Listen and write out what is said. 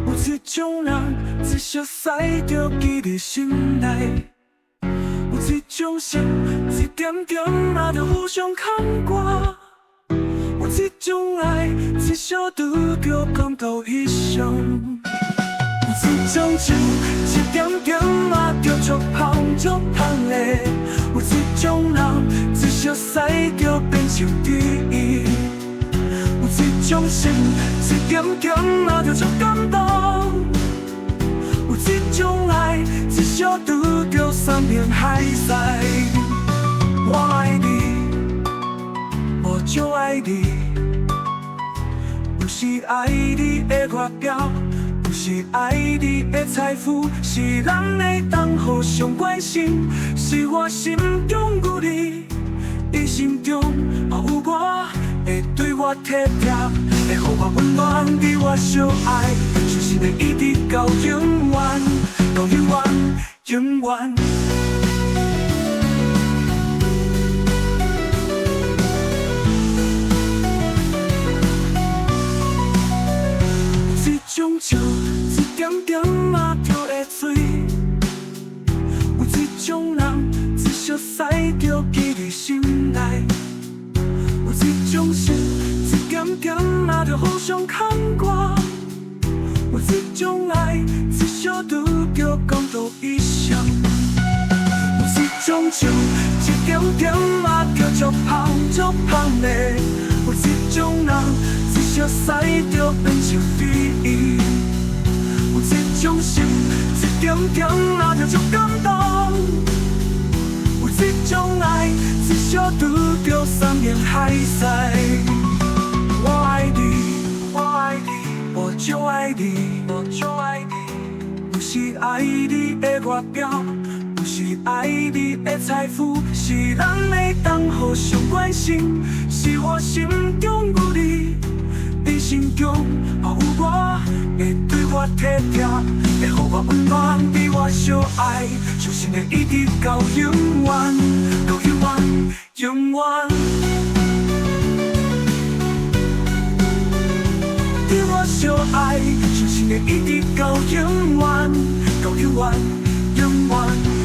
有一种人，一熟悉就记伫心内；有一种心，一点点嘛就互相牵挂；有一种爱，一小拄就讲到一生。有一种情，一点点嘛就触碰触碰的；有一种人，一熟悉就变成知己；有一种心，一点点嘛就足感动；有一种爱，一小拄就山盟海誓。我爱你，我就爱你，不是爱你的外表。不是爱你的财富，是咱会当互相关心，是我心中有你，你心中嘛有我，会对我体贴，会予我温暖，比我相爱，相信会一直到永远，到永远，永远。一种情，一点点嘛就会醉；有一种人，一熟悉就记伫心内；有一种心，一点点嘛就互相牵挂；有一种爱，一小拄就讲到一生；有一种情，一点点嘛就触碰触碰的；有一种人，一熟悉就变成知己。有一种心，一点点嘛就足感动；有一种爱，一小拄就山盟海誓。我爱你，我爱你，我就爱你，我就爱你。不是爱你的外表，不是爱你的财富，是咱会当互相关心，是我心中有你。你心中嘛有我，会对我体贴，会予我温暖，比我相爱，相信会一直到永远，到永远，永远。对我相爱，相信会一直到永远，到永远，永远。